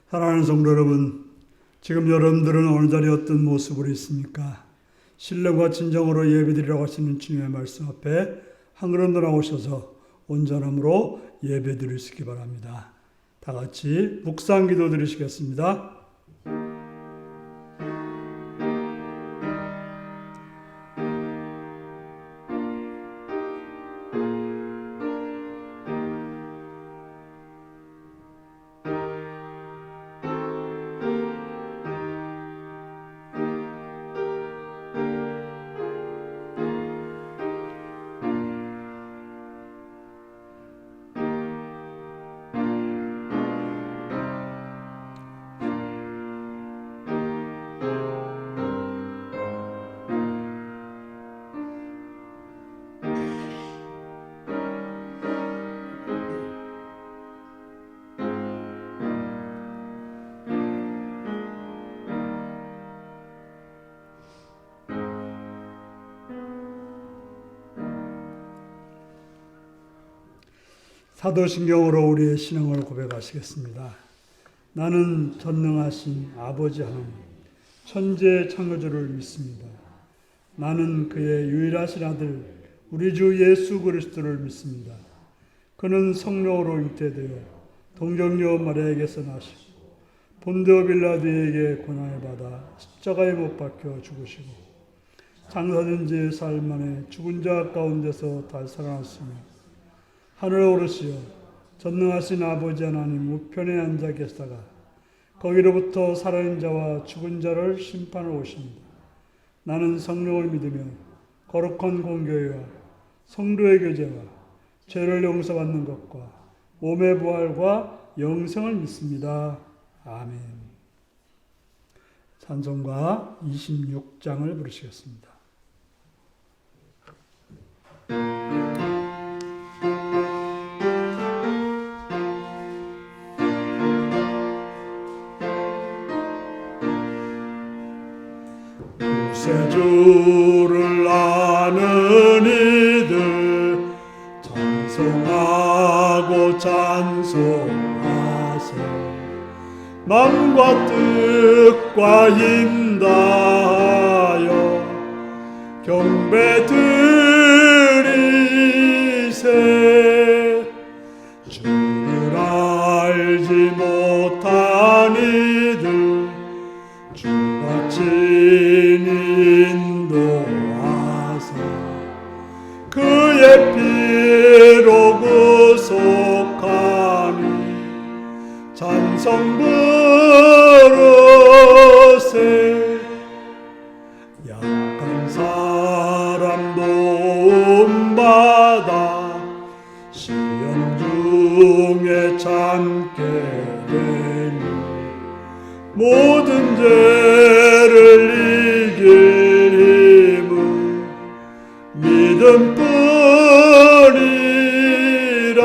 사랑하는 성도 여러분, 지금 여러분들은 어느 자리에 어떤 모습으로 있습니까? 신령과 진정으로 예배드리라고 하시는 주님의 말씀 앞에 한 걸음 더 나오셔서 온전함으로 예배드리시기 바랍니다. 다 같이 묵상 기도 드리시겠습니다. 사도신경으로 우리의 신앙을 고백하시겠습니다. 나는 전능하신 아버지 하나님, 천지의 창조주를 믿습니다. 나는 그의 유일하신 아들, 우리 주 예수 그리스도를 믿습니다. 그는 성령으로 잉태되어 동정녀 마리아에게서 나시고 본디오 빌라도에게 고난을 받아 십자가에 못 박혀 죽으시고 장사된 지 사흘 만에 죽은 자 가운데서 다시 살아났으며 하늘에 오르시어 전능하신 아버지 하나님 우편에 앉아 계시다가 거기로부터 살아있는 자와 죽은 자를 심판하러 오십니다. 나는 성령을 믿으며 거룩한 공교회와 성도의 교제와 죄를 용서받는 것과 몸의 부활과 영생을 믿습니다. 아멘. 찬송가 26장을 부르시겠습니다. 구세주를 아는 이들 찬송하고 찬송하세. 마음과 뜻과 힘 다하여 경배 드리세. 주를 알지 못한 이들 주가 친히 인도하사 그의 피로 구속하니 찬송 부르세. 약한 사람 도움받아 시험 중에 참게 되니 모든 죄를 이길 힘은 믿음뿐이라.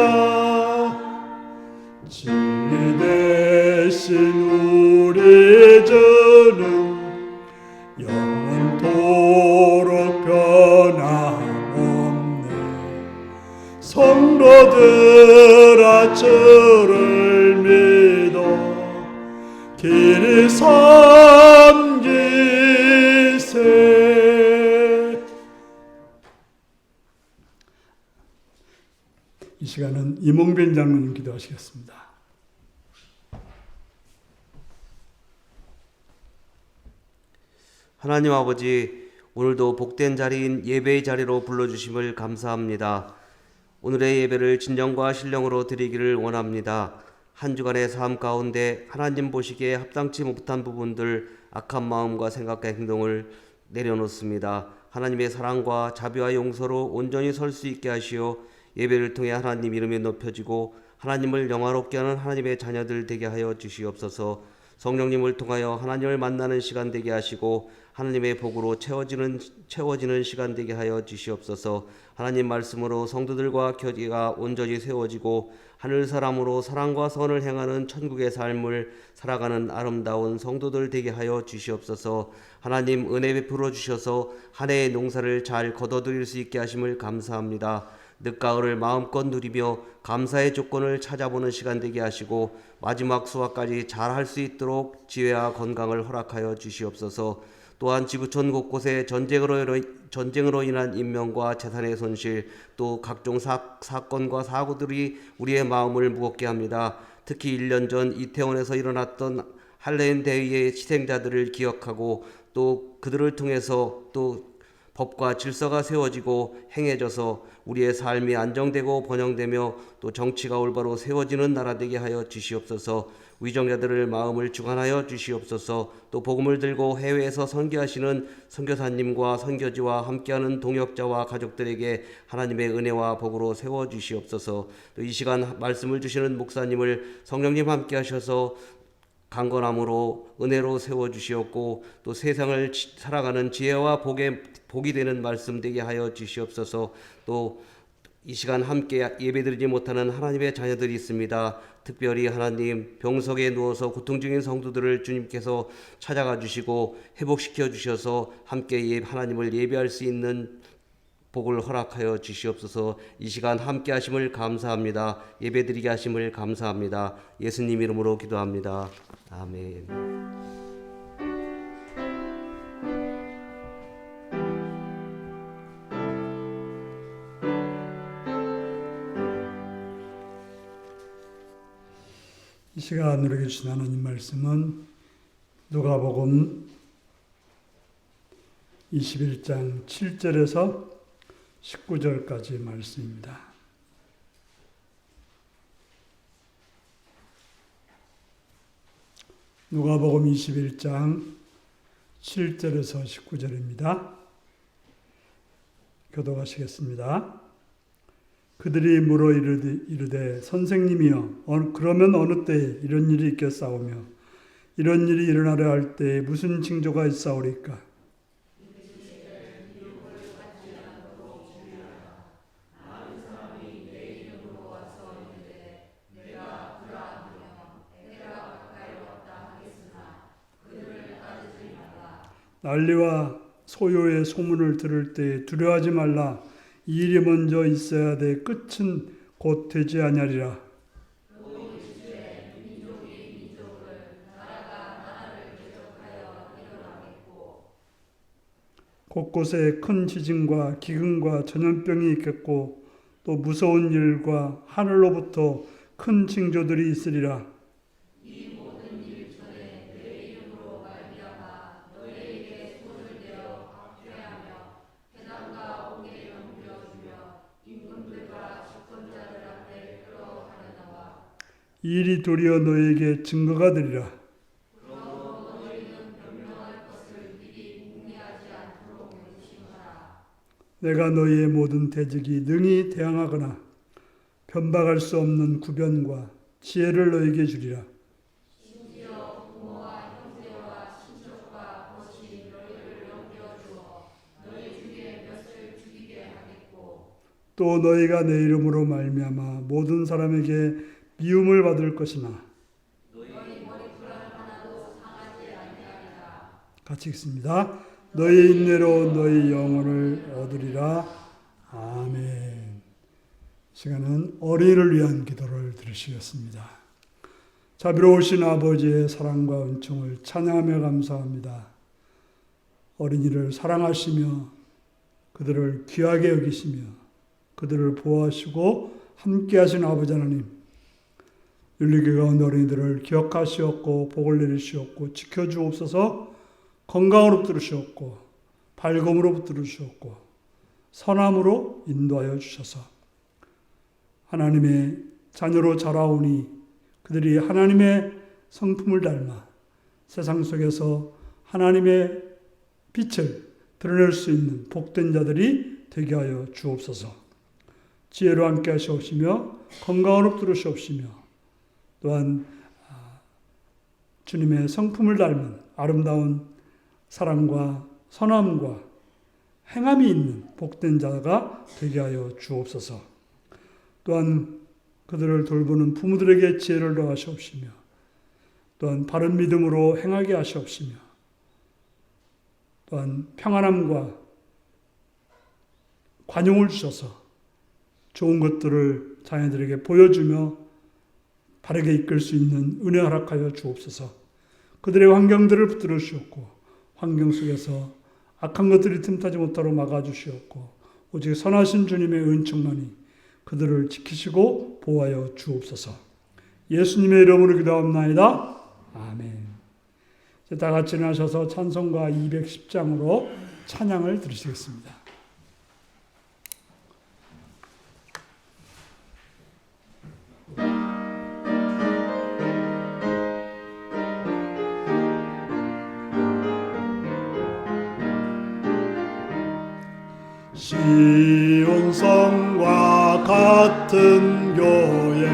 진리 대신 우리 주는 영원토록 변함없네. 성도들아 주를 믿어 길이 섬기세. 이 시간은 이몽빈 장로님 기도하시겠습니다. 하나님 아버지, 오늘도 복된 자리인 예배의 자리로 불러주심을 감사합니다. 오늘의 예배를 진정과 신령으로 드리기를 원합니다. 한 주간의 삶 가운데 하나님 보시기에 합당치 못한 부분들, 악한 마음과 생각과 행동을 내려놓습니다. 하나님의 사랑과 자비와 용서로 온전히 설 수 있게 하시어 예배를 통해 하나님 이름이 높여지고 하나님을 영화롭게 하는 하나님의 자녀들 되게 하여 주시옵소서. 성령님을 통하여 하나님을 만나는 시간 되게 하시고 하나님의 복으로 채워지는 시간 되게 하여 주시옵소서. 하나님 말씀으로 성도들과 교제가 온전히 세워지고 하늘 사람으로 사랑과 선을 행하는 천국의 삶을 살아가는 아름다운 성도들 되게 하여 주시옵소서. 하나님 은혜 베풀어 주셔서 한 해의 농사를 잘 거둬들일 수 있게 하심을 감사합니다. 늦가을을 마음껏 누리며 감사의 조건을 찾아보는 시간 되게 하시고 마지막 수확까지 잘 할 수 있도록 지혜와 건강을 허락하여 주시옵소서. 또한 지구촌 곳곳에 전쟁으로 인한 인명과 재산의 손실, 또 각종 사건과 사고들이 우리의 마음을 무겁게 합니다. 특히 1년 전 이태원에서 일어났던 할레인 대위의 희생자들을 기억하고 또 그들을 통해서 또 법과 질서가 세워지고 행해져서 우리의 삶이 안정되고 번영되며 또 정치가 올바로 세워지는 나라 되게 하여 주시옵소서. 위정자들을 마음을 주관하여 주시옵소서. 또 복음을 들고 해외에서 선교하시는 선교사님과 선교지와 함께하는 동역자와 가족들에게 하나님의 은혜와 복으로 세워 주시옵소서. 또 이 시간 말씀을 주시는 목사님을 성령님 함께 하셔서 강건함으로 은혜로 세워주시옵고 또 세상을 살아가는 지혜와 복이 되는 말씀 되게 하여 주시옵소서. 또 이 시간 함께 예배드리지 못하는 하나님의 자녀들이 있습니다. 특별히 하나님 병석에 누워서 고통 중인 성도들을 주님께서 찾아가 주시고 회복시켜 주셔서 함께 하나님을 예배할 수 있는 복을 허락하여 주시옵소서. 이 시간 함께 하심을 감사합니다. 예배드리게 하심을 감사합니다. 예수님 이름으로 기도합니다. 아멘. 이 시간 우리에게 주신 하나님 말씀은 누가복음 21장 7절에서 19절까지 말씀입니다. 누가복음 21장 7절에서 19절입니다. 교독하시겠습니다. 그들이 물어 이르되 선생님이여 그러면 어느 때에 이런 일이 있겠사오며 이런 일이 일어나려 할 때에 무슨 징조가 있사오리까? 난리와 소요의 소문을 들을 때 두려워하지 말라. 이 일이 먼저 있어야 돼. 끝은 곧 되지 아니하리라. 곳곳에 큰 지진과 기근과 전염병이 있겠고 또 무서운 일과 하늘로부터 큰 징조들이 있으리라. 이 일이 도리어 너에게 증거가 되리라. 내가 너희의 모든 대적이 능히 대항하거나 변박할 수 없는 구변과 지혜를 너희에게 주리라. 또 너희가 내 이름으로 말미암아 모든 사람에게 미움을 받을 것이나 같이 읽습니다. 너희 인내로 너희 영혼을 얻으리라. 아멘. 시간은 어린이를 위한 기도를 들으시겠습니다. 자비로우신 아버지의 사랑과 은총을 찬양하며 감사합니다. 어린이를 사랑하시며 그들을 귀하게 여기시며 그들을 보호하시고 함께하신 아버지 하나님, 윤리교회 가운데 어린이들을 기억하시옵고 복을 내리시옵고 지켜주옵소서. 건강으로 붙들으시옵고 밝음으로 붙들으시옵고 선함으로 인도하여 주셔서 하나님의 자녀로 자라오니 그들이 하나님의 성품을 닮아 세상 속에서 하나님의 빛을 드러낼 수 있는 복된 자들이 되게 하여 주옵소서. 지혜로 함께 하시옵시며 건강으로 붙들으시옵시며 또한 주님의 성품을 닮은 아름다운 사랑과 선함과 행함이 있는 복된 자가 되게 하여 주옵소서. 또한 그들을 돌보는 부모들에게 지혜를 더하시옵시며 또한 바른 믿음으로 행하게 하시옵시며 또한 평안함과 관용을 주셔서 좋은 것들을 자녀들에게 보여주며 바르게 이끌 수 있는 은혜 허락하여 주옵소서. 그들의 환경들을 붙들어 주옵고 환경 속에서 악한 것들이 틈타지 못하도록 막아주시옵고 오직 선하신 주님의 은총만이 그들을 지키시고 보호하여 주옵소서. 예수님의 이름으로 기도합나이다. 아멘. 이제 다 같이 일어나셔서 찬송가 210장으로 찬양을 들으시겠습니다. 시온성과 같은 교회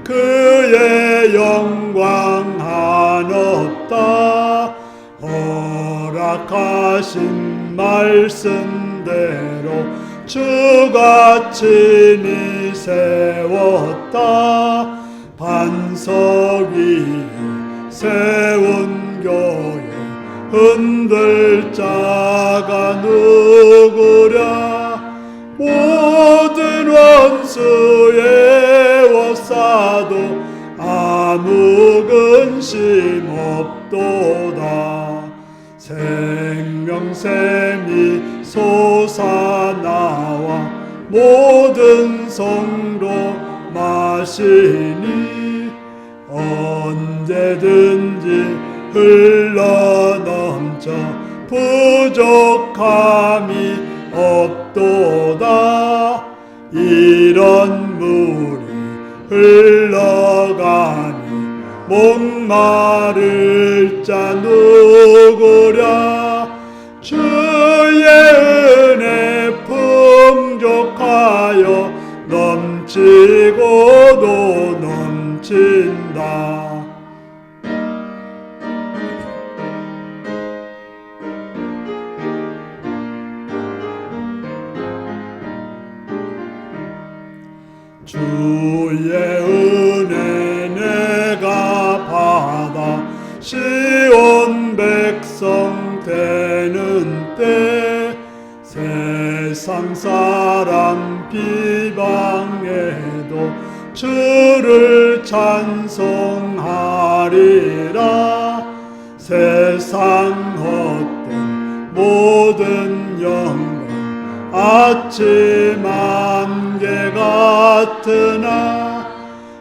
그의 영광 한없다. 허락하신 말씀대로 주가 친히 세웠다. 반석 위에 세운 교회 흔들 자가 누구랴. 모든 원수의 워싸도 아무 근심 없도다. 생명샘이 솟아나와 모든 성도 마시니 언제든지 흘러넘쳐 부족함이 없도다. 이런 물이 흘러가니 목마를 자 누구랴. 주의 은혜 풍족하여 넘치고도 넘친다. 주의 은혜 내가 받아 시온 백성 되는 때 세상 사람 비방해도 주를 찬송하리라. 세상 헛된 모든 영광 아침 안개 같으나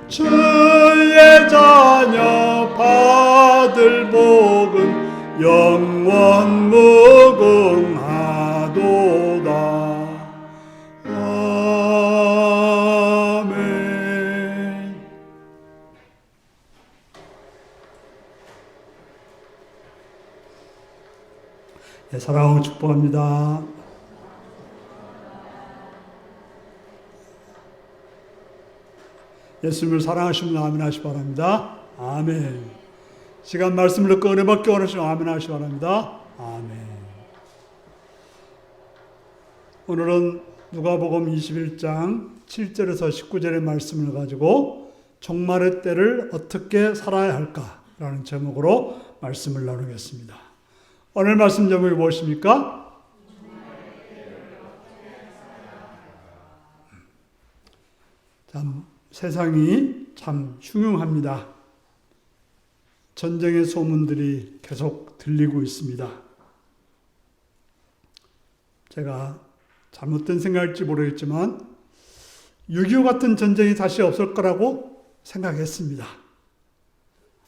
주의 자녀 받을 복은 영원 무궁하도다. 아멘. 네, 사랑하고 축복합니다. 예수님을 사랑하시면 아멘 하시기 바랍니다. 아멘. 시간 말씀을 듣고 은혜 받기 원하시면 아멘 하시기 바랍니다. 아멘. 오늘은 누가복음 21장 7절에서 19절의 말씀을 가지고 종말의 때를 어떻게 살아야 할까라는 제목으로 말씀을 나누겠습니다. 오늘 말씀 제목이 무엇입니까? 참 세상이 참 흉흉합니다. 전쟁의 소문들이 계속 들리고 있습니다. 제가 잘못된 생각일지 모르겠지만 6.25 같은 전쟁이 다시 없을 거라고 생각했습니다.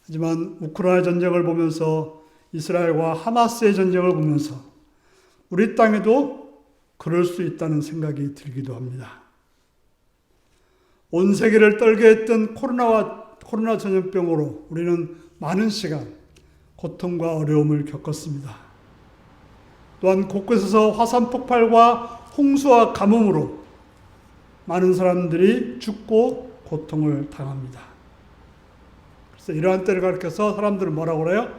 하지만 우크라이나 전쟁을 보면서 이스라엘과 하마스의 전쟁을 보면서 우리 땅에도 그럴 수 있다는 생각이 들기도 합니다. 온 세계를 떨게 했던 코로나 전염병으로 우리는 많은 시간 고통과 어려움을 겪었습니다. 또한 곳곳에서 화산 폭발과 홍수와 가뭄으로 많은 사람들이 죽고 고통을 당합니다. 그래서 이러한 때를 가리켜서 사람들은 뭐라고 그래요?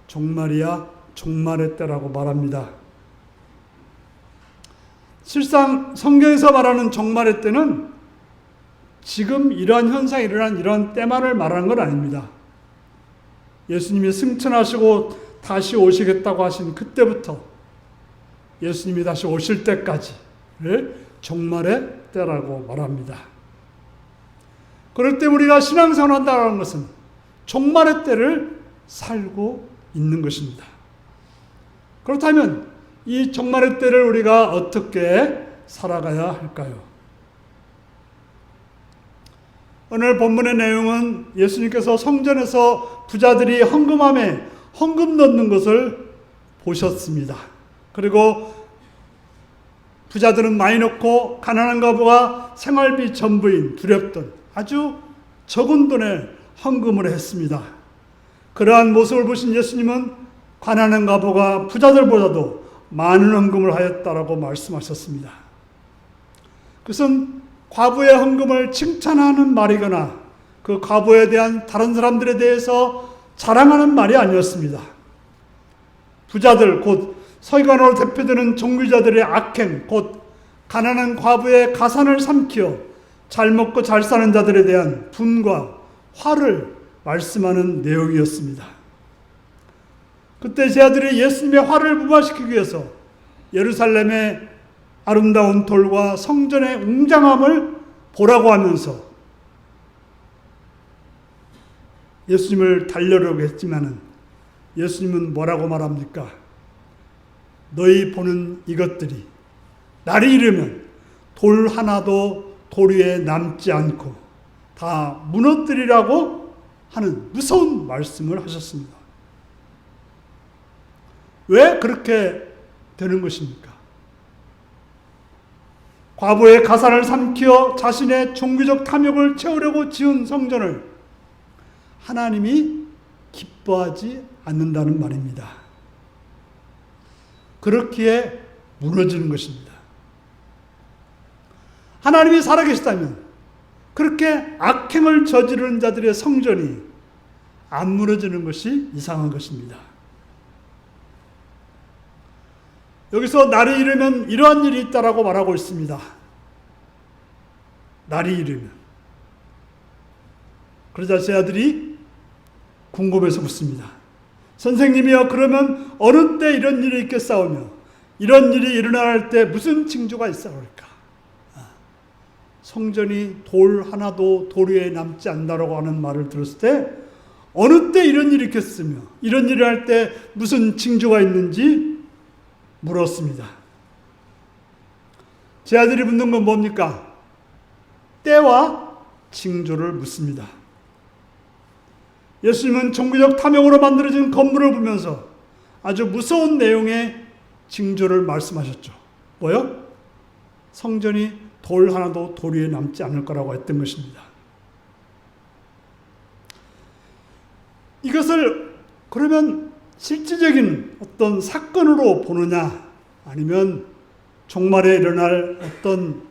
종말이야, 종말의 때라고 말합니다. 실상 성경에서 말하는 종말의 때는 지금 이러한 현상이 일어난 이런 때만을 말하는 건 아닙니다. 예수님이 승천하시고 다시 오시겠다고 하신 그때부터 예수님이 다시 오실 때까지를 종말의 때라고 말합니다. 그럴 때 우리가 신앙생활을 한다는 것은 종말의 때를 살고 있는 것입니다. 그렇다면 이 종말의 때를 우리가 어떻게 살아가야 할까요? 오늘 본문의 내용은 예수님께서 성전에서 부자들이 헌금함에 헌금 넣는 것을 보셨습니다. 그리고 부자들은 많이 넣고 가난한 과부가 생활비 전부인 두렵돈 아주 적은 돈에 헌금을 했습니다. 그러한 모습을 보신 예수님은 가난한 과부가 부자들보다도 많은 헌금을 하였다라고 말씀하셨습니다. 그것은 과부의 헌금을 칭찬하는 말이거나 그 과부에 대한 다른 사람들에 대해서 자랑하는 말이 아니었습니다. 부자들 곧 서기관으로 대표되는 종교자들의 악행 곧 가난한 과부의 가산을 삼키어 잘 먹고 잘 사는 자들에 대한 분과 화를 말씀하는 내용이었습니다. 그때 제자들이 예수님의 화를 무마시키기 위해서 예루살렘의 아름다운 돌과 성전의 웅장함을 보라고 하면서 예수님을 달려려고 했지만은 예수님은 뭐라고 말합니까? 너희 보는 이것들이 날이 이르면 돌 하나도 돌 위에 남지 않고 다 무너뜨리라고 하는 무서운 말씀을 하셨습니다. 왜 그렇게 되는 것입니까? 과부의 가산을 삼키어 자신의 종교적 탐욕을 채우려고 지은 성전을 하나님이 기뻐하지 않는다는 말입니다. 그렇기에 무너지는 것입니다. 하나님이 살아계시다면 그렇게 악행을 저지르는 자들의 성전이 안 무너지는 것이 이상한 것입니다. 여기서 날이 이르면 이러한 일이 있다라고 말하고 있습니다. 날이 이르면. 그러자 제 아들이 궁금해서 묻습니다. 선생님이여, 그러면 어느 때 이런 일이 있겠사오며 이런 일이 일어날 때 무슨 징조가 있사올까? 성전이 돌 하나도 돌 위에 남지 않는다라고 하는 말을 들었을 때 어느 때 이런 일이 있겠으며 이런 일을 할 때 무슨 징조가 있는지 물었습니다. 제 아들이 묻는 건 뭡니까? 때와 징조를 묻습니다. 예수님은 종교적 탐욕으로 만들어진 건물을 보면서 아주 무서운 내용의 징조를 말씀하셨죠. 뭐요? 성전이 돌 하나도 돌 위에 남지 않을 거라고 했던 것입니다. 이것을 그러면 실질적인 어떤 사건으로 보느냐 아니면 종말에 일어날 어떤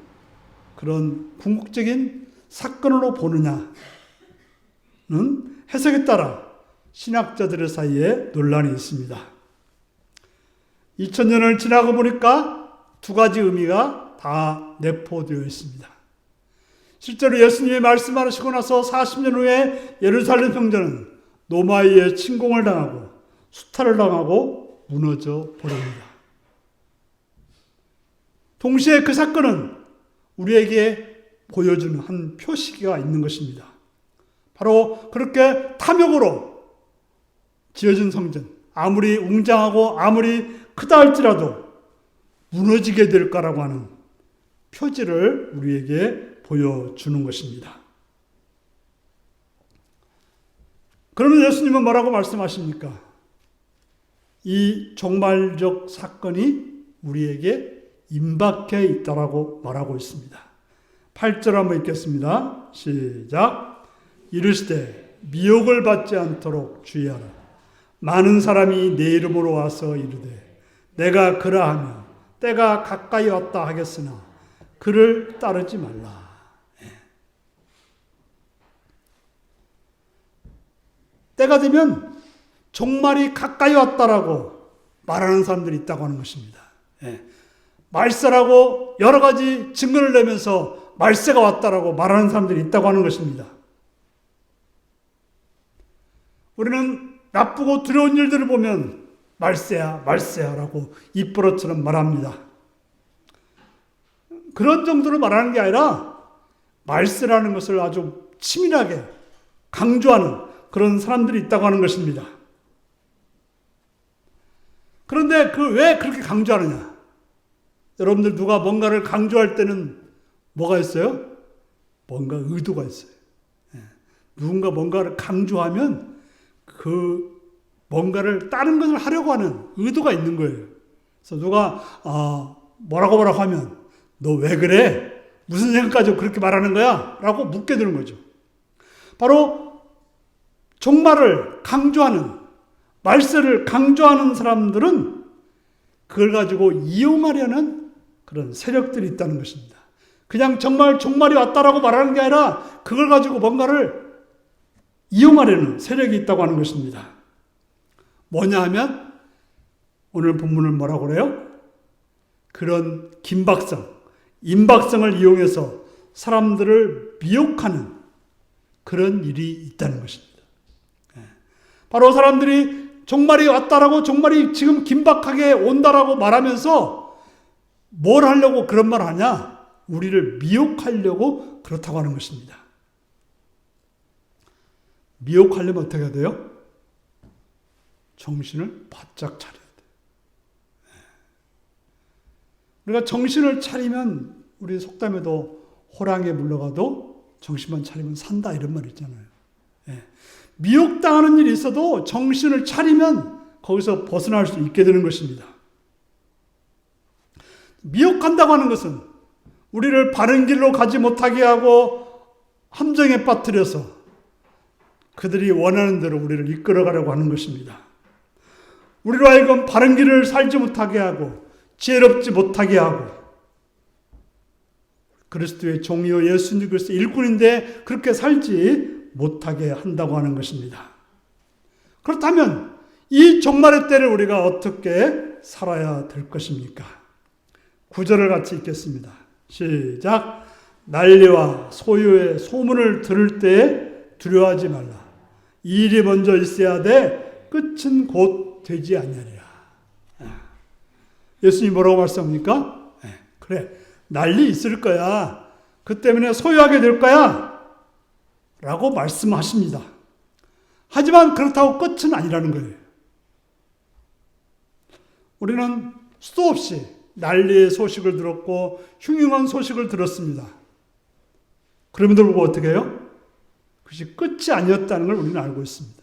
그런 궁극적인 사건으로 보느냐는 해석에 따라 신학자들의 사이에 논란이 있습니다. 2000년을 지나고 보니까 두 가지 의미가 다 내포되어 있습니다. 실제로 예수님이 말씀하시고 나서 40년 후에 예루살렘 성전은 로마에 의해 침공을 당하고 수탈을 당하고 무너져 버립니다. 동시에 그 사건은 우리에게 보여주는 한 표시가 있는 것입니다. 바로 그렇게 탐욕으로 지어진 성전, 아무리 웅장하고 아무리 크다 할지라도 무너지게 될 거라고 하는 표지를 우리에게 보여주는 것입니다. 그러면 예수님은 뭐라고 말씀하십니까? 이 종말적 사건이 우리에게 임박해 있다라고 말하고 있습니다. 8절 한번 읽겠습니다. 시작. 이르시되 미혹을 받지 않도록 주의하라. 많은 사람이 내 이름으로 와서 이르되 내가 그러하며 때가 가까이 왔다 하겠으나 그를 따르지 말라. 때가 되면 종말이 가까이 왔다라고 말하는 사람들이 있다고 하는 것입니다. 말세라고 여러 가지 증거를 내면서 말세가 왔다라고 말하는 사람들이 있다고 하는 것입니다. 우리는 나쁘고 두려운 일들을 보면 말세야, 말세야라고 입버릇처럼 말합니다. 그런 정도로 말하는 게 아니라 말세라는 것을 아주 치밀하게 강조하는 그런 사람들이 있다고 하는 것입니다. 그런데 왜 그렇게 강조하느냐? 여러분들 누가 뭔가를 강조할 때는 뭐가 있어요? 뭔가 의도가 있어요. 누군가 뭔가를 강조하면 그 뭔가를 다른 것을 하려고 하는 의도가 있는 거예요. 그래서 누가 뭐라고 하면 너 왜 그래? 무슨 생각 가지고 그렇게 말하는 거야? 라고 묻게 되는 거죠. 바로 종말을 강조하는, 말세를 강조하는 사람들은 그걸 가지고 이용하려는 그런 세력들이 있다는 것입니다. 그냥 정말 종말이 왔다라고 말하는 게 아니라 그걸 가지고 뭔가를 이용하려는 세력이 있다고 하는 것입니다. 뭐냐 하면 오늘 본문을 뭐라고 그래요? 그런 긴박성, 임박성을 이용해서 사람들을 미혹하는 그런 일이 있다는 것입니다. 바로 사람들이 종말이 왔다라고, 종말이 지금 긴박하게 온다라고 말하면서 뭘 하려고 그런 말 하냐? 우리를 미혹하려고 그렇다고 하는 것입니다. 미혹하려면 어떻게 해야 돼요? 정신을 바짝 차려야 돼요. 우리가 정신을 차리면, 우리 속담에도 호랑이에 물러가도 정신만 차리면 산다, 이런 말 있잖아요. 미혹당하는 일이 있어도 정신을 차리면 거기서 벗어날 수 있게 되는 것입니다. 미혹한다고 하는 것은 우리를 바른 길로 가지 못하게 하고 함정에 빠뜨려서 그들이 원하는 대로 우리를 이끌어가려고 하는 것입니다. 우리로 하여금 바른 길을 살지 못하게 하고 지혜롭지 못하게 하고, 그리스도의 종이요 예수님 그리스도 일꾼인데 그렇게 살지 못하게 한다고 하는 것입니다. 그렇다면 이 종말의 때를 우리가 어떻게 살아야 될 것입니까? 9절을 같이 읽겠습니다. 시작. 난리와 소요의 소문을 들을 때에 두려워하지 말라. 이 일이 먼저 있어야 돼 끝은 곧 되지 아니하리라. 예수님이 뭐라고 말씀합니까? 그래, 난리 있을 거야. 그 때문에 소유하게 될 거야. 라고 말씀하십니다. 하지만 그렇다고 끝은 아니라는 거예요. 우리는 수도 없이 난리의 소식을 들었고 흉흉한 소식을 들었습니다. 그럼에도 불구하고 어떻게 해요? 그것이 끝이 아니었다는 걸 우리는 알고 있습니다.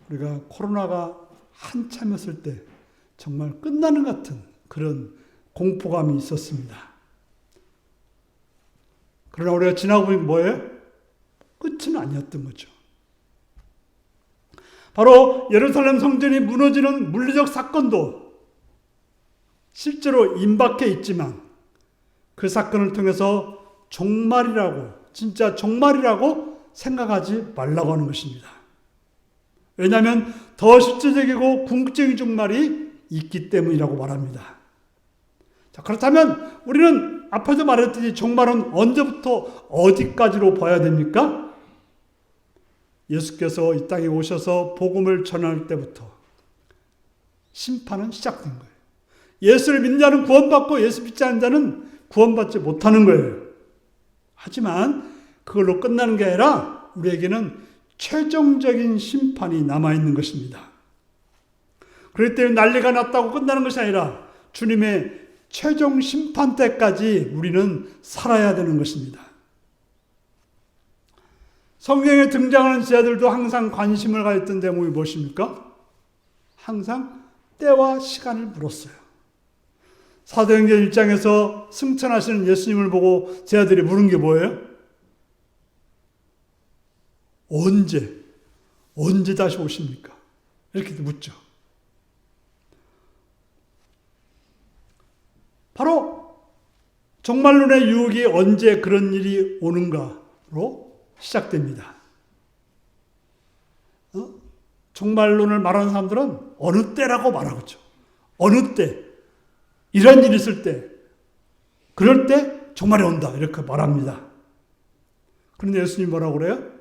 우리가 코로나가 한참이었을 때 정말 끝나는 것 같은 그런 공포감이 있었습니다. 그러나 우리가 지나고 보니 뭐예요? 끝은 아니었던 거죠. 바로 예루살렘 성전이 무너지는 물리적 사건도 실제로 임박해 있지만 그 사건을 통해서 종말이라고, 진짜 종말이라고 생각하지 말라고 하는 것입니다. 왜냐하면 더 실제적이고 궁극적인 종말이 있기 때문이라고 말합니다. 자, 그렇다면 우리는 앞에서 말했듯이 종말은 언제부터 어디까지로 봐야 됩니까? 예수께서 이 땅에 오셔서 복음을 전할 때부터 심판은 시작된 거예요. 예수를 믿는 자는 구원받고 예수 믿지 않는 자는 구원받지 못하는 거예요. 하지만 그걸로 끝나는 게 아니라 우리에게는 최종적인 심판이 남아있는 것입니다. 그렇기 때문에 난리가 났다고 끝나는 것이 아니라 주님의 최종 심판 때까지 우리는 살아야 되는 것입니다. 성경에 등장하는 제자들도 항상 관심을 가졌던 대목이 무엇입니까? 항상 때와 시간을 물었어요. 사도행전 1장에서 승천하시는 예수님을 보고 제자들이 물은 게 뭐예요? 언제 다시 오십니까? 이렇게 묻죠. 바로 종말론의 유혹이 언제 그런 일이 오는가로 시작됩니다. 종말론을 말하는 사람들은 어느 때라고 말하고죠. 어느 때, 이런 일이 있을 때, 그럴 때 종말이 온다 이렇게 말합니다. 그런데 예수님이 뭐라고 그래요?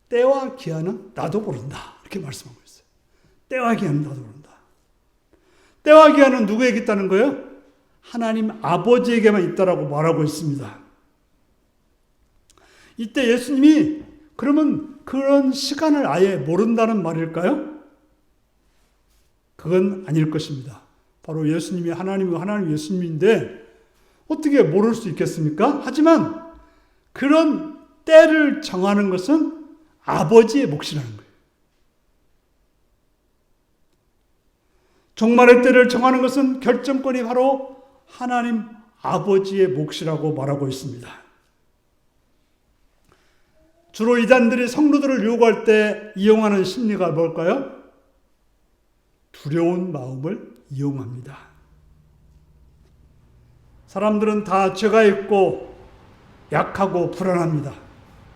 때와 기한은 나도 모른다 이렇게 말씀하고 있어요. 때와 기한은 나도 모른다. 때와 기한은 누구에게 있다는 거예요? 하나님 아버지에게만 있다라고 말하고 있습니다. 이때 예수님이 그러면 그런 시간을 아예 모른다는 말일까요? 그건 아닐 것입니다. 바로 예수님이 하나님 예수님인데 어떻게 모를 수 있겠습니까? 하지만 그런 때를 정하는 것은 아버지의 몫이라는 거예요. 종말의 때를 정하는 것은 결정권이 바로 하나님 아버지의 몫이라고 말하고 있습니다. 주로 이단들이 성도들을 유혹할 때 이용하는 심리가 뭘까요? 두려운 마음을 이용합니다. 사람들은 다 죄가 있고 약하고 불안합니다.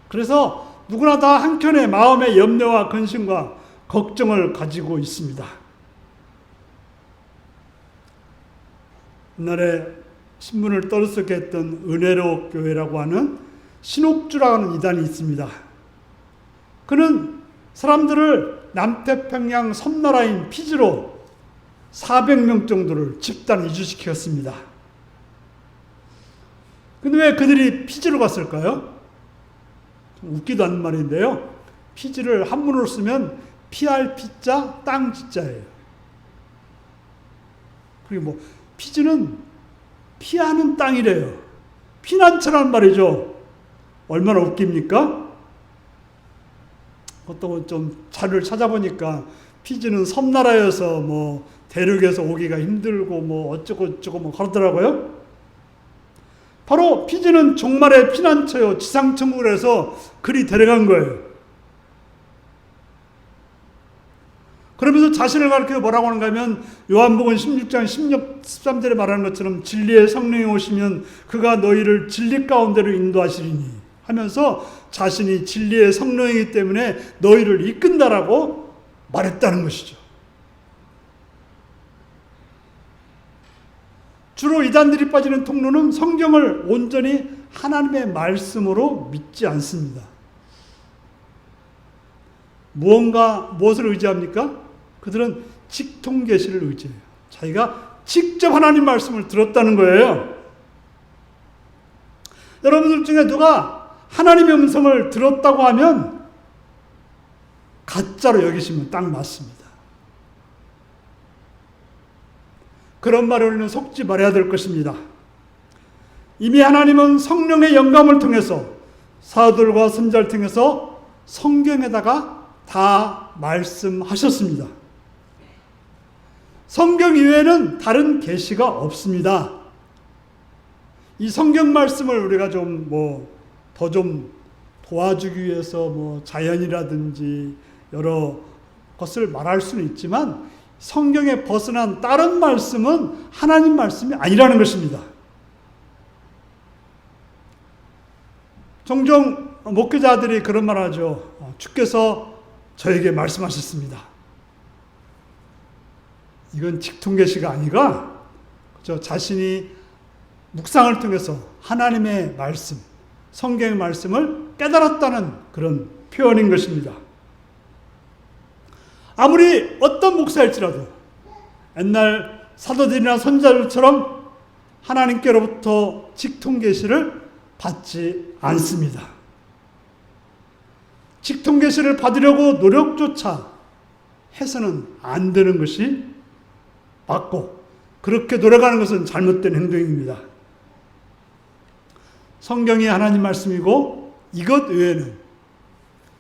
그래서 누구나 다 한켠에 마음의 염려와 근심과 걱정을 가지고 있습니다. 옛날에 신문을 떠들썩게 했던 은혜로 교회라고 하는 신옥주라는 이단이 있습니다. 그는 사람들을 남태평양 섬나라인 피지로 400명 정도를 집단 이주시켰습니다. 근데 왜 그들이 피지로 갔을까요? 좀 웃기도 않는 말인데요. 피지를 한문으로 쓰면 피할 피자, 땅 지자예요. 그리고 뭐 피지는 피하는 땅이래요. 피난처란 말이죠. 얼마나 웃깁니까? 그것도 좀 자료를 찾아보니까 피지는 섬나라여서 뭐 대륙에서 오기가 힘들고 뭐 어쩌고 저쩌고 뭐 그러더라고요. 바로 피지는 종말의 피난처요. 지상천국을 해서 그리 데려간 거예요. 그러면서 자신을 가리켜 뭐라고 하는가 하면 요한복음 16장 13절에 말하는 것처럼 진리의 성령이 오시면 그가 너희를 진리 가운데로 인도하시리니 하면서 자신이 진리의 성령이기 때문에 너희를 이끈다라고 말했다는 것이죠. 주로 이단들이 빠지는 통로는 성경을 온전히 하나님의 말씀으로 믿지 않습니다. 무엇을 의지합니까? 그들은 직통계시를 의지해요. 자기가 직접 하나님 말씀을 들었다는 거예요. 여러분들 중에 누가 하나님의 음성을 들었다고 하면 가짜로 여기시면 딱 맞습니다. 그런 말에 우리는 속지 말아야 될 것입니다. 이미 하나님은 성령의 영감을 통해서 사도들과 선지자를 통해서 성경에다가 다 말씀하셨습니다. 성경 이외에는 다른 계시가 없습니다. 이 성경 말씀을 우리가 좀 더 좀 도와주기 위해서 자연이라든지 여러 것을 말할 수는 있지만 성경에 벗어난 다른 말씀은 하나님 말씀이 아니라는 것입니다. 종종 목회자들이 그런 말 하죠. 주께서 저에게 말씀하셨습니다. 이건 직통계시가 아니라 자신이 묵상을 통해서 하나님의 말씀, 성경의 말씀을 깨달았다는 그런 표현인 것입니다. 아무리 어떤 목사일지라도 옛날 사도들이나 선지자들처럼 하나님께로부터 직통계시를 받지 않습니다. 직통계시를 받으려고 노력조차 해서는 안 되는 것이 맞고 그렇게 노력하는 것은 잘못된 행동입니다. 성경이 하나님 말씀이고 이것 외에는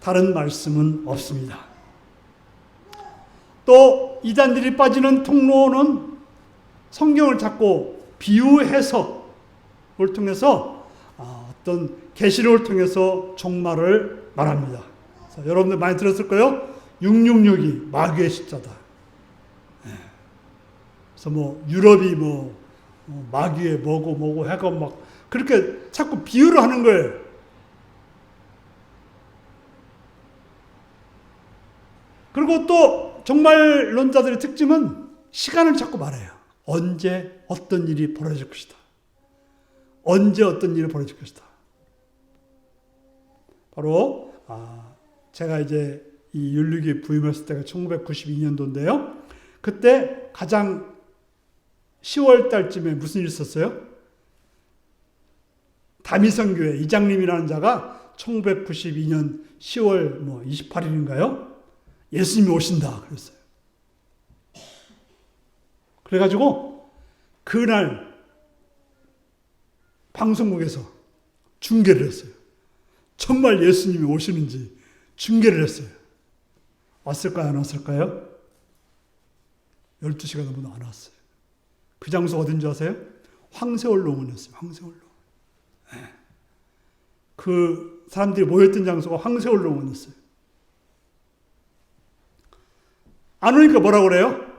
다른 말씀은 없습니다. 또 이단들이 빠지는 통로는 성경을 자꾸 비유 해석을 통해서 어떤 계시를 통해서 종말을 말합니다. 여러분들 많이 들었을 거예요. 666이 마귀의 숫자다. 그래서 유럽이 마귀의 뭐고 해가 막 그렇게 자꾸 비유를 하는 거예요. 그리고 또 종말론자들의 특징은 시간을 자꾸 말해요. 언제 어떤 일이 벌어질 것이다. 언제 어떤 일이 벌어질 것이다. 바로 제가 이제 이 윤리교에 부임했을 때가 1992년도인데요. 그때 가장 10월 달쯤에 무슨 일 있었어요? 다미성교회 이장님이라는 자가 1992년 10월 28일인가요? 예수님이 오신다 그랬어요. 그래가지고 그날 방송국에서 중계를 했어요. 정말 예수님이 오시는지 중계를 했어요. 왔을까요? 안 왔을까요? 12시가 넘어도 안 왔어요. 그 장소 어딘지 아세요? 황새월로원이었어요. 황새월로원. 네. 그 사람들이 모였던 장소가 황새월로원이었어요. 안 오니까 뭐라고 그래요?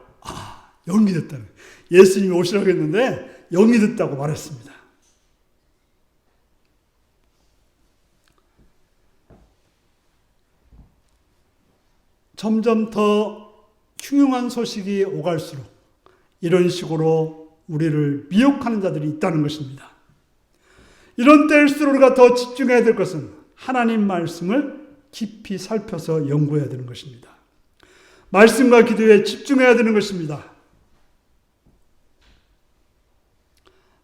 영이 됐다는 거예요. 예수님이 오시라고 했는데 영이 됐다고 말했습니다. 점점 더 흉흉한 소식이 오갈수록 이런 식으로 우리를 미혹하는 자들이 있다는 것입니다. 이런 때일수록 우리가 더 집중해야 될 것은 하나님 말씀을 깊이 살펴서 연구해야 되는 것입니다. 말씀과 기도에 집중해야 되는 것입니다.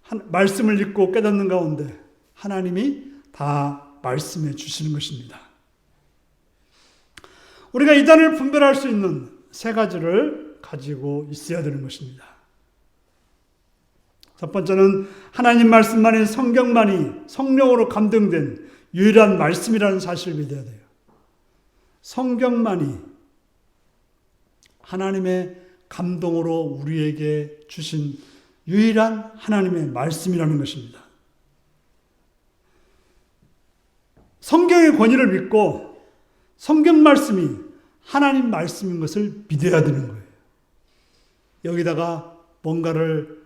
말씀을 읽고 깨닫는 가운데 하나님이 다 말씀해 주시는 것입니다. 우리가 이단을 분별할 수 있는 세 가지를 가지고 있어야 되는 것입니다. 첫 번째는 하나님 말씀만이 성경만이 성령으로 감동된 유일한 말씀이라는 사실을 믿어야 돼요. 성경만이 하나님의 감동으로 우리에게 주신 유일한 하나님의 말씀이라는 것입니다. 성경의 권위를 믿고 성경 말씀이 하나님 말씀인 것을 믿어야 되는 거예요. 여기다가 뭔가를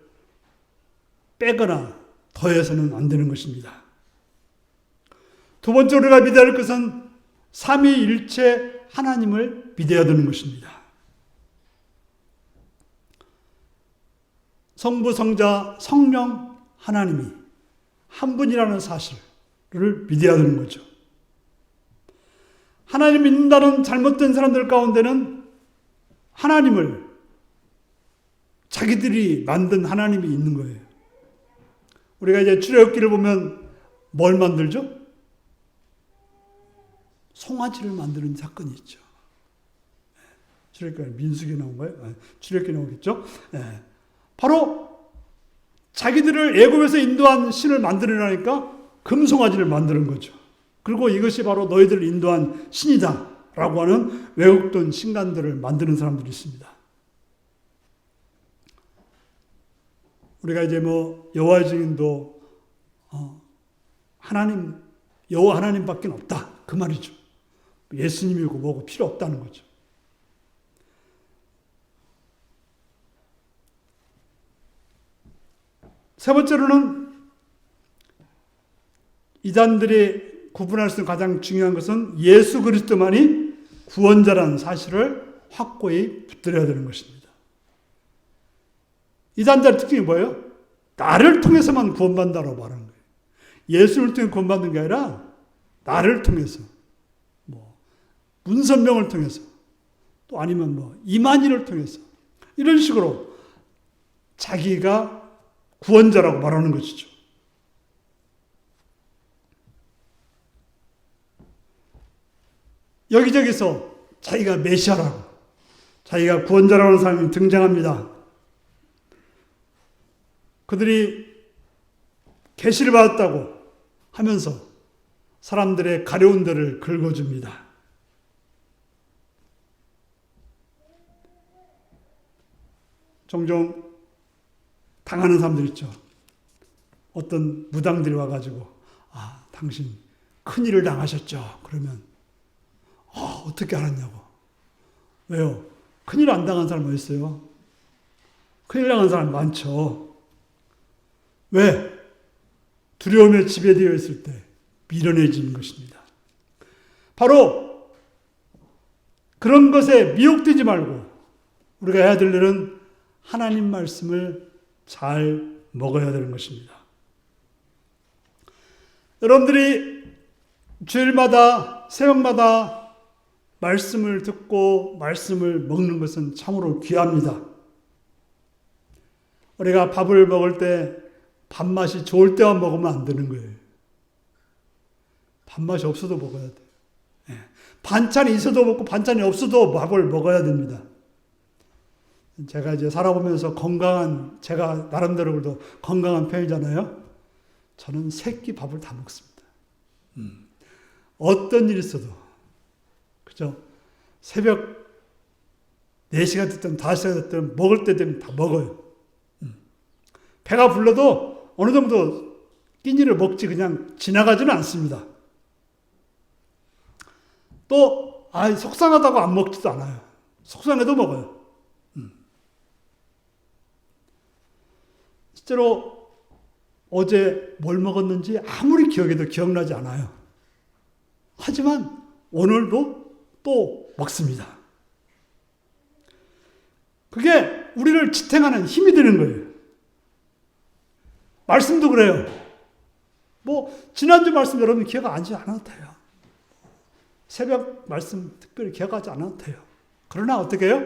빼거나 더해서는 안 되는 것입니다. 두 번째로 우리가 믿어야 할 것은 삼위일체 하나님을 믿어야 되는 것입니다. 성부, 성자, 성령 하나님이 한 분이라는 사실을 믿어야 되는 거죠. 하나님 믿는다는 잘못된 사람들 가운데는 하나님을 자기들이 만든 하나님이 있는 거예요. 우리가 이제 출애굽기를 보면 뭘 만들죠? 송아지를 만드는 사건이 있죠. 출애굽기 민수기 나온 거예요? 출애굽기 나오겠죠? 바로 자기들을 애굽에서 인도한 신을 만들어내니까 금송아지를 만드는 거죠. 그리고 이것이 바로 너희들을 인도한 신이다 라고 하는 왜곡된 신간들을 만드는 사람들이 있습니다. 우리가 이제 여호와의 증인도 하나님, 여호와 하나님밖에 없다 그 말이죠. 예수님이고 뭐고 필요 없다는 거죠. 세 번째로는 이단들이 구분할 수 있는 가장 중요한 것은 예수 그리스도만이 구원자라는 사실을 확고히 붙들어야 되는 것입니다. 이단자의 특징이 뭐예요? 나를 통해서만 구원받는다고 말하는 거예요. 예수를 통해 구원받는 게 아니라 나를 통해서, 문선명을 통해서, 또 아니면 이만희를 통해서 이런 식으로 자기가 구원자라고 말하는 것이죠. 여기저기서 자기가 메시아라고, 자기가 구원자라고 하는 사람이 등장합니다. 그들이 계시를 받았다고 하면서 사람들의 가려운 데를 긁어줍니다. 종종 당하는 사람들 있죠. 어떤 무당들이 와가지고 당신 큰일을 당하셨죠. 그러면 어떻게 알았냐고. 왜요? 큰일 안 당한 사람 어디 있어요? 큰일 당한 사람 많죠. 왜? 두려움에 지배되어 있을 때 미련해지는 것입니다. 바로 그런 것에 미혹되지 말고 우리가 해야 될 일은 하나님 말씀을 잘 먹어야 되는 것입니다. 여러분들이 주일마다 새벽마다 말씀을 듣고 말씀을 먹는 것은 참으로 귀합니다. 우리가 밥을 먹을 때 밥맛이 좋을 때만 먹으면 안 되는 거예요. 밥맛이 없어도 먹어야 돼요. 반찬이 있어도 먹고 반찬이 없어도 밥을 먹어야 됩니다. 제가 이제 살아보면서 제가 나름대로 그래도 건강한 편이잖아요. 저는 세 끼 밥을 다 먹습니다. 어떤 일이 있어도. 그죠? 새벽 4시가 됐든 5시가 됐든 먹을 때 되면 다 먹어요. 배가 불러도 어느 정도 끼니를 먹지 그냥 지나가지는 않습니다. 또 속상하다고 안 먹지도 않아요. 속상해도 먹어요. 실제로 어제 뭘 먹었는지 아무리 기억해도 기억나지 않아요. 하지만 오늘도 또 먹습니다. 그게 우리를 지탱하는 힘이 되는 거예요. 말씀도 그래요. 지난주 말씀 여러분 기억 하지 않아도 돼요. 새벽 말씀 특별히 기억하지 않아도 돼요. 그러나 어떻게 해요?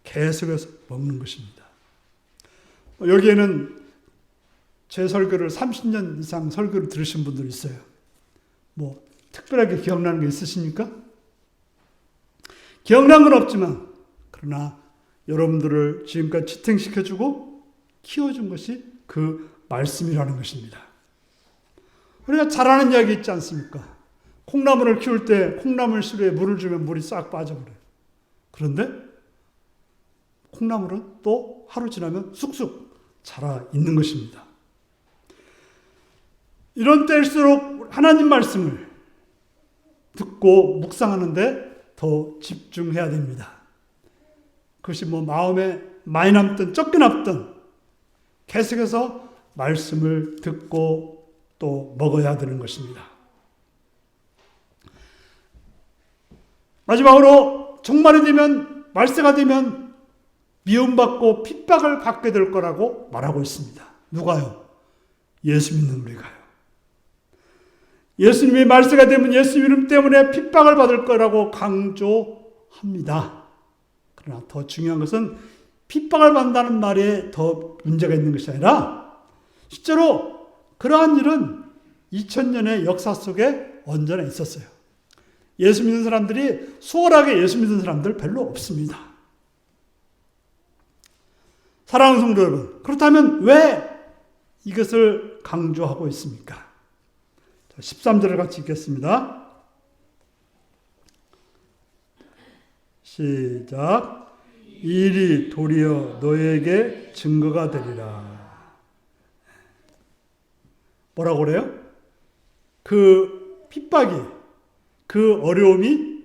계속해서 먹는 것입니다. 여기에는 제 설교를 30년 이상 설교를 들으신 분들 있어요. 특별하게 기억나는 게 있으십니까? 기억난 건 없지만 그러나 여러분들을 지금까지 지탱시켜주고 키워준 것이 그 말씀이라는 것입니다. 우리가 잘 아는 이야기 있지 않습니까? 콩나물을 키울 때 콩나물 씨루에 물을 주면 물이 싹 빠져버려요. 그런데 콩나물은 또 하루 지나면 쑥쑥 자라 있는 것입니다. 이런 때일수록 하나님 말씀을 듣고 묵상하는데 더 집중해야 됩니다. 그것이 마음에 많이 남든 적게 남든 계속해서 말씀을 듣고 또 먹어야 되는 것입니다. 마지막으로 종말이 되면 말세가 되면 미움받고 핍박을 받게 될 거라고 말하고 있습니다. 누가요? 예수 믿는 우리가요. 예수님이 말세가 되면 예수 이름 때문에 핍박을 받을 거라고 강조합니다. 그러나 더 중요한 것은 핍박을 받는다는 말에 더 문제가 있는 것이 아니라 실제로 그러한 일은 2000년의 역사 속에 언제나 있었어요. 예수 믿는 사람들이 수월하게 예수 믿는 사람들 별로 없습니다. 사랑하는 성도 여러분, 그렇다면 왜 이것을 강조하고 있습니까? 13절을 같이 읽겠습니다. 시작. 일이 도리어 너에게 증거가 되리라. 뭐라고 그래요? 그 핍박이, 그 어려움이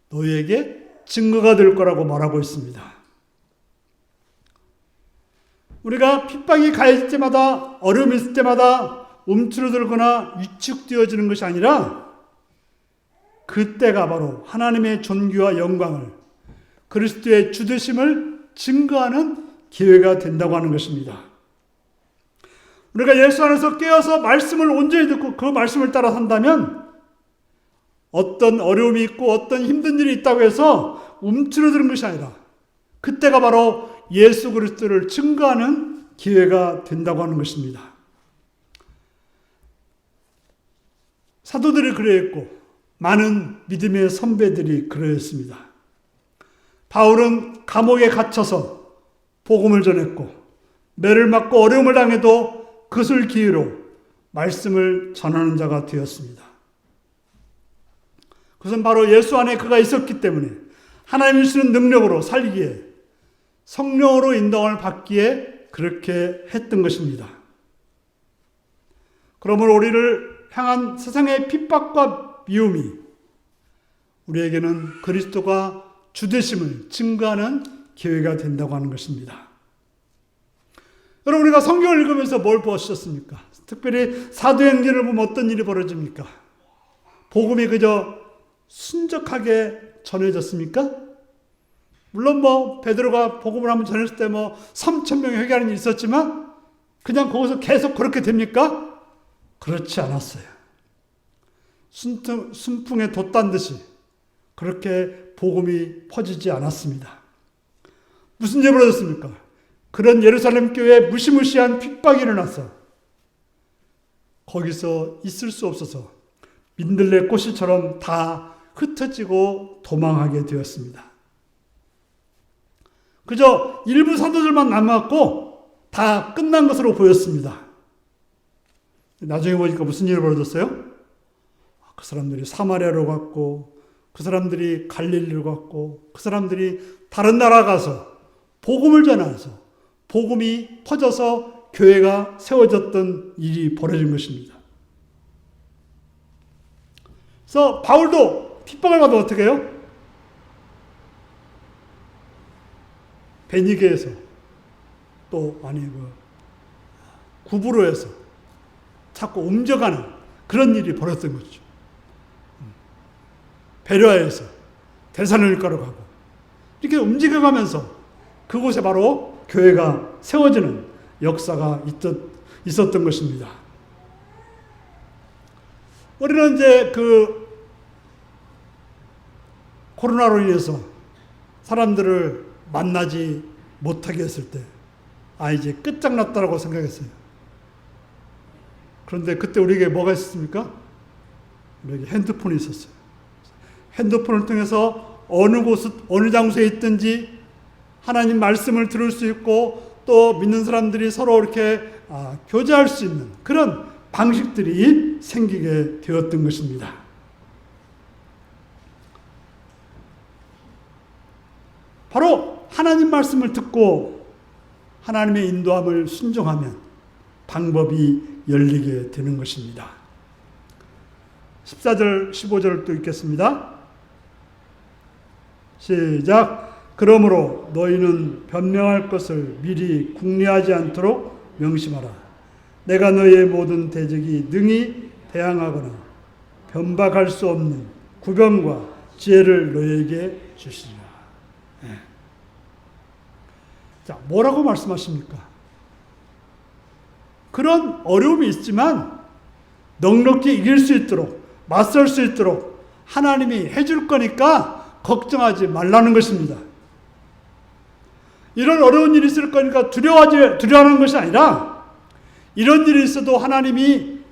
너에게 증거가 될 거라고 말하고 있습니다. 우리가 핍박이 가해질 때마다, 어려움이 있을 때마다 움츠러들거나 위축되어지는 것이 아니라 그때가 바로 하나님의 존귀와 영광을, 그리스도의 주되심을 증거하는 기회가 된다고 하는 것입니다. 우리가 예수 안에서 깨어서 말씀을 온전히 듣고 그 말씀을 따라 산다면 어떤 어려움이 있고 어떤 힘든 일이 있다고 해서 움츠러드는 것이 아니라 그때가 바로 예수 그리스도를 증거하는 기회가 된다고 하는 것입니다. 사도들이 그러했고 많은 믿음의 선배들이 그러했습니다. 바울은 감옥에 갇혀서 복음을 전했고 매를 맞고 어려움을 당해도 그것을 기회로 말씀을 전하는 자가 되었습니다. 그것은 바로 예수 안에 그가 있었기 때문에 하나님이 주시는 능력으로 살기에 성령으로 인도함을 받기에 그렇게 했던 것입니다. 그러므로 우리를 향한 세상의 핍박과 미움이 우리에게는 그리스도가 주되심을 증거하는 기회가 된다고 하는 것입니다. 여러분, 우리가 성경을 읽으면서 뭘 보셨습니까? 특별히 사도행전을 보면 어떤 일이 벌어집니까? 복음이 그저 순적하게 전해졌습니까? 물론 베드로가 복음을 한번 전했을 때 3,000명이 회개하는 일이 있었지만 그냥 거기서 계속 그렇게 됩니까? 그렇지 않았어요. 순풍에 돛단 듯이 그렇게 복음이 퍼지지 않았습니다. 무슨 일이 벌어졌습니까? 그런 예루살렘 교회에 무시무시한 핍박이 일어났어. 거기서 있을 수 없어서 민들레 꽃이처럼 다 흩어지고 도망하게 되었습니다. 그저 일부 사도들만 남았고 다 끝난 것으로 보였습니다. 나중에 보니까 무슨 일이 벌어졌어요? 그 사람들이 사마리아로 갔고, 그 사람들이 갈릴리로 갔고, 그 사람들이 다른 나라 가서 복음을 전하서 복음이 퍼져서 교회가 세워졌던 일이 벌어진 것입니다. 그래서 바울도 핍박을 받아 어떻게 해요? 베니게에서 또 구브로에서 자꾸 옮겨가는 그런 일이 벌어졌던 거죠. 베레아에서 데살로니가로 가고 이렇게 움직여가면서 그곳에 바로 교회가 세워지는 역사가 있었던 것입니다. 우리는 이제 그 코로나로 인해서 사람들을 만나지 못하게 했을 때, 이제 끝장났다라고 생각했어요. 그런데 그때 우리에게 뭐가 있었습니까? 우리에게 핸드폰이 있었어요. 핸드폰을 통해서 어느 곳, 어느 장소에 있든지 하나님 말씀을 들을 수 있고 또 믿는 사람들이 서로 이렇게 교제할 수 있는 그런 방식들이 생기게 되었던 것입니다. 바로 하나님 말씀을 듣고 하나님의 인도함을 순종하면 방법이 열리게 되는 것입니다. 14절, 15절을 또 읽겠습니다. 시작. 그러므로 너희는 변명할 것을 미리 궁리하지 않도록 명심하라. 내가 너희의 모든 대적이 능히 대항하거나 변박할 수 없는 구변과 지혜를 너희에게 주시리라. 자, 뭐라고 말씀하십니까? 그런 어려움이 있지만 넉넉히 이길 수 있도록, 맞설 수 있도록 하나님이 해줄 거니까 걱정하지 말라는 것입니다. 이런 어려운 일이 있을 거니까 두려워하는 것이 아니라 이런 일이 있어도 하나님이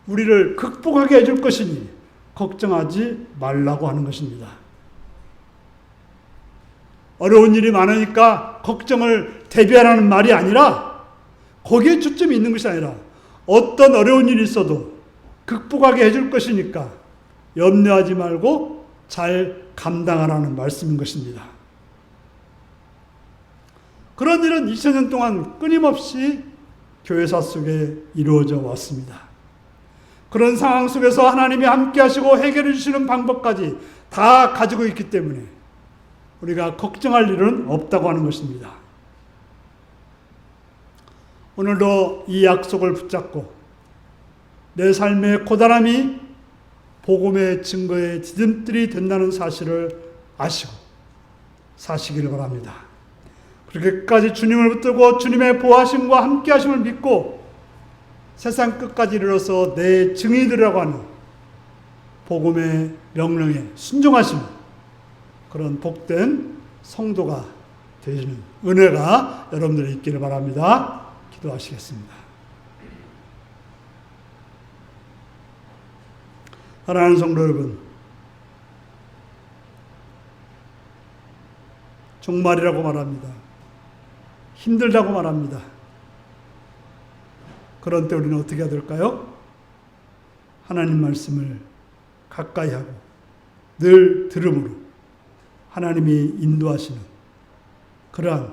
우리를 극복하게 해줄 것이니 걱정하지 말라고 하는 것입니다. 어려운 일이 많으니까 걱정을 대비하라는 말이 아니라 거기에 초점이 있는 것이 아니라 어떤 어려운 일이 있어도 극복하게 해줄 것이니까 염려하지 말고 잘 감당하라는 말씀인 것입니다. 그런 일은 2000년 동안 끊임없이 교회사 속에 이루어져 왔습니다. 그런 상황 속에서 하나님이 함께 하시고 해결해 주시는 방법까지 다 가지고 있기 때문에 우리가 걱정할 일은 없다고 하는 것입니다. 오늘도 이 약속을 붙잡고 내 삶의 고단함이 복음의 증거의 디딤돌이 된다는 사실을 아시고 사시기를 바랍니다. 그렇게 끝까지 주님을 붙들고 주님의 보호하심과 함께 하심을 믿고 세상 끝까지 이르러서 내 증인이 되라고 하는 복음의 명령에 순종하시는 그런 복된 성도가 되시는 은혜가 여러분들이 있기를 바랍니다. 기도하시겠습니다. 사랑하는 성도 여러분, 종말이라고 말합니다. 힘들다고 말합니다. 그런 때 우리는 어떻게 해야 될까요? 하나님 말씀을 가까이 하고 늘 들음으로 하나님이 인도하시는 그러한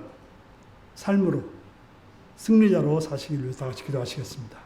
삶으로 승리자로 사시기를 위해서 다 같이 기도하시겠습니다.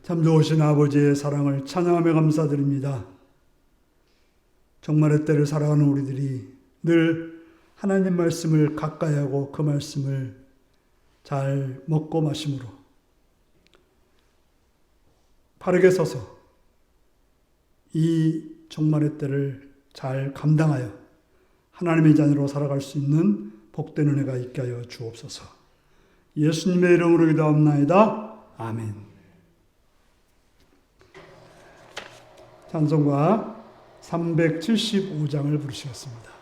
참 좋으신 아버지의 사랑을 찬양하며 감사드립니다. 종말의 때를 살아가는 우리들이 늘 하나님 말씀을 가까이 하고 그 말씀을 잘 먹고 마심으로 바르게 서서 이 종말의 때를 잘 감당하여 하나님의 자녀로 살아갈 수 있는 복된 은혜가 있게 하여 주옵소서. 예수님의 이름으로 기도합나이다. 아멘. 찬송가 375장을 부르시겠습니다.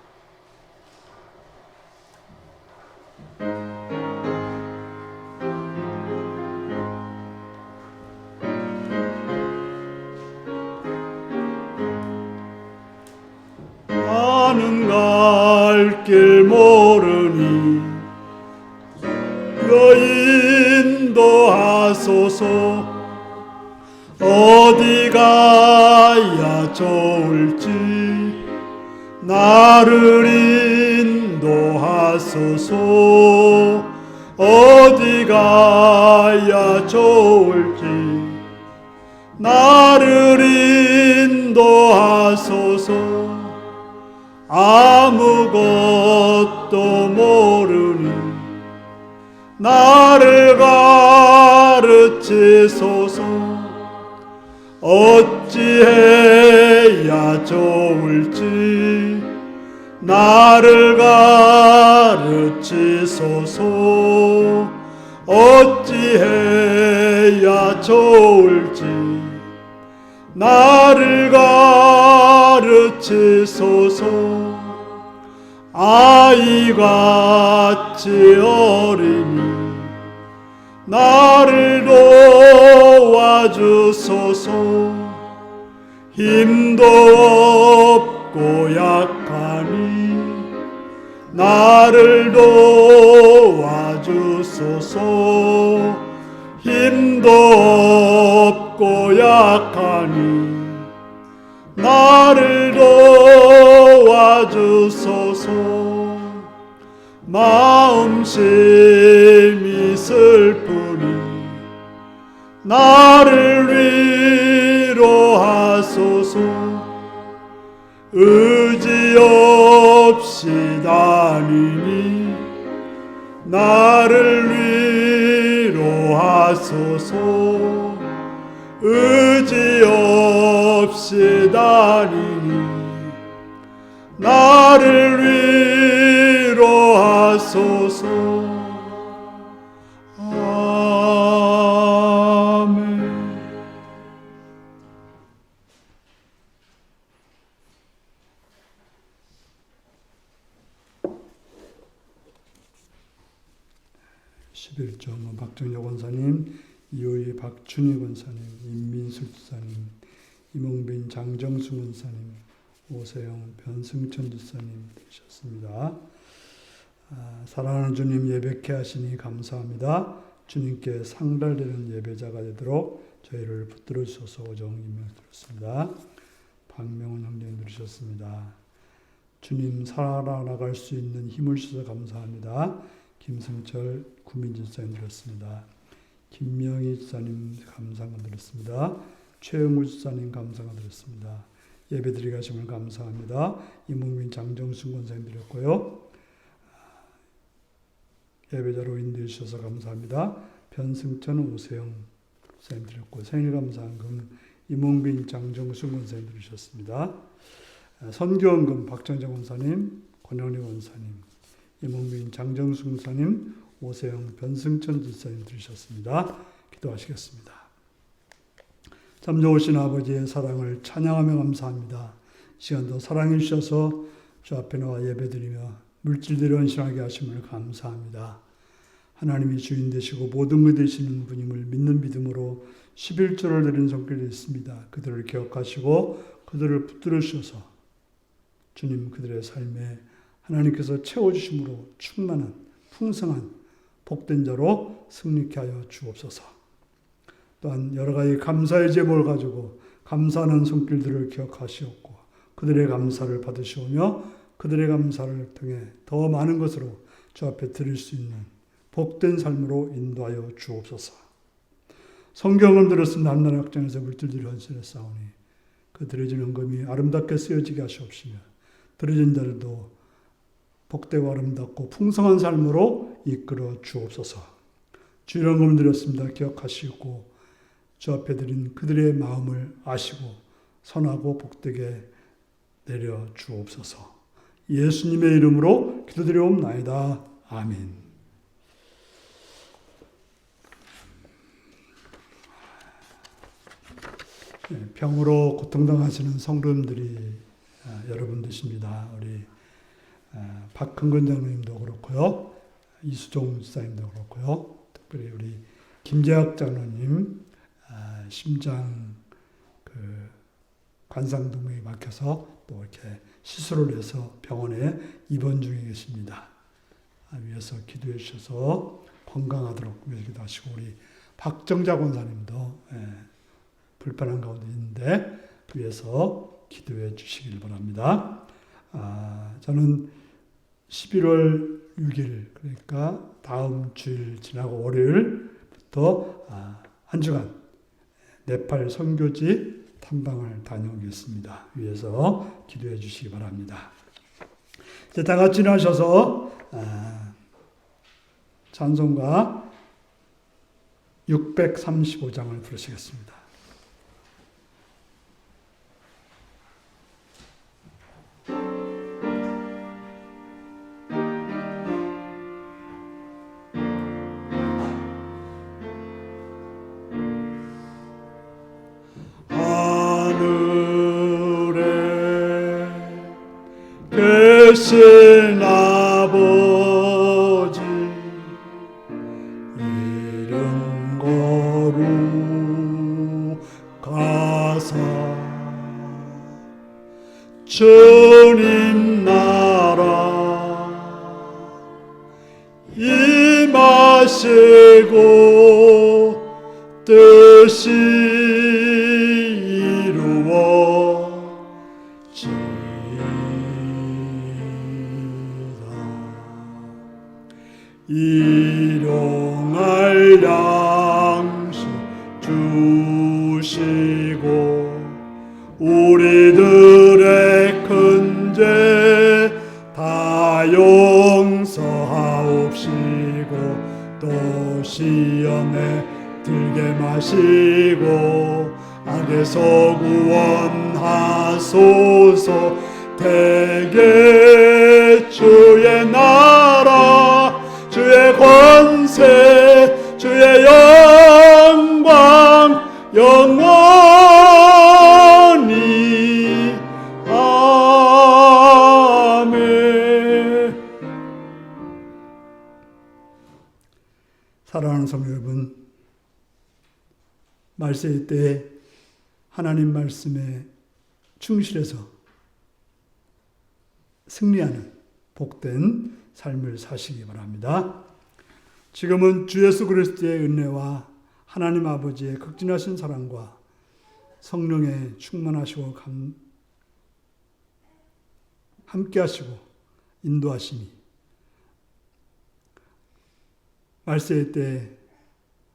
나는 갈 길 모르니 인도하소서. 어디 가야 좋을지 나를 인도하소서. 어디 가야 좋을지 나를 인도하소서. 아무것도 모르니 나를 가르치소서. 어찌해야 좋을지 나를 가르치소서. 어찌해야 좋을지 나를 가르치소서. 아이같이 어리니 나를 도와주소서. 힘도 없고 약하니 나를 도와주소서. 힘도 없고 약하니 나를 도와주소서. 마음심이 슬프니 나를 위로하소서. 의지 없이 다니니 나를 위로하소서. 의지 없이 다니니 나를 위로하소서. 아멘. 박정혁 권사님, 이호희 박춘희 권사님, 임민수 지사님, 이몽빈 장정수 권사님, 오세영 변승천 지사님 되셨습니다. 사랑하는 주님, 예배케 하시니 감사합니다. 주님께 상달되는 예배자가 되도록 저희를 붙들어 주셔서 오정 임명드렸습니다. 박명훈 형님 들으셨습니다. 주님 살아나갈 수 있는 힘을 주셔서 감사합니다. 김승철 구민지사님 드렸습니다. 김명희 지사님 감사가 드렸습니다. 최영우 지사님 감사가 드렸습니다. 예배드리게 하심을 감사합니다. 이몽민 장정순 권사님 드렸고요. 예배자로 인도해 주셔서 감사합니다. 변승천 오세영 권사님 드렸고, 생일 감사한금 이몽빈 장정순 권사님 드리셨습니다. 선교원금 박정정 권사님, 권영리 권사님, 이몽빈 장정순 권사님, 오세영 변승천 지사님 들으셨습니다. 기도하시겠습니다. 참 좋으신 아버지의 사랑을 찬양하며 감사합니다. 시간도 사랑해 주셔서 주 앞에 나와 예배드리며 물질대로 헌신하게 하심을 감사합니다. 하나님이 주인 되시고 모든 것 되시는 분임을 믿는 믿음으로 11조를 드리는 손길이 있습니다. 그들을 기억하시고 그들을 붙들어 주셔서 주님 그들의 삶에 하나님께서 채워주심으로 충만한 풍성한 복된 자로 승리케 하여 주옵소서. 또한 여러 가지 감사의 제목을 가지고 감사하는 손길들을 기억하시옵고 그들의 감사를 받으시오며 그들의 감사를 통해 더 많은 것으로 주 앞에 드릴 수 있는 복된 삶으로 인도하여 주옵소서. 성경을 들었으면 한나라 확장에서 물들들이 헌신을 싸우니 그 들어진 헌금이 아름답게 쓰여지게 하시옵시며 들어진 자들도 복되고 아름답고 풍성한 삶으로 이끌어 주옵소서. 주일 헌금 드렸습니다. 기억하시고 주 앞에 드린 그들의 마음을 아시고 선하고 복되게 내려 주옵소서. 예수님의 이름으로 기도드리옵나이다. 아멘. 병으로 고통당하시는 성도님들이 여러분 되십니다. 우리 박흥근 장로님도 그렇고요. 이수종 지사님도 그렇고요. 특별히 우리 김재학 장로님 심장 관상동맥이 막혀서 또 이렇게 시술을 해서 병원에 입원 중에 계십니다. 위에서 기도해 주셔서 건강하도록 기도하시고 우리 박정자 권사님도 불편한 가운데 있는데 위에서 기도해 주시길 바랍니다. 저는 11월 6일 그러니까 다음 주일 지나고 월요일부터 한 주간 네팔 선교지 탐방을 다녀오겠습니다. 위에서 기도해 주시기 바랍니다. 이제 다 같이 일어나셔서 찬송가 635장을 부르시겠습니다. 계신 아버지 이름 거룩하사 주님 나라 임하시고 뜻이 일용할 양식 주시고 우리들의 큰 죄 다 용서하옵시고 또 시험에 들게 마시고 악에서 구원하소서. 대개 주의 나라 주의 권세 주의 영광 영원히 아멘. 사랑하는 성도 여러분, 말세의 때에 하나님 말씀에 충실해서 승리하는 복된 삶을 사시기 바랍니다. 지금은 주 예수 그리스도의 은혜와 하나님 아버지의 극진하신 사랑과 성령의 충만하시고 함께하시고 인도하심이 말세의 때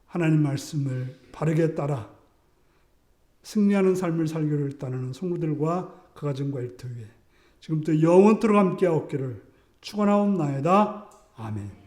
하나님 말씀을 바르게 따라 승리하는 삶을 살기를 따르는 성도들과 그 가정과 일터 위에 지금부터 영원토록 함께하옵기를 축원하옵나이다. 아멘.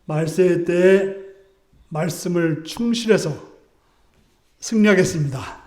말세의 때에 말씀을 충실해서 승리하겠습니다.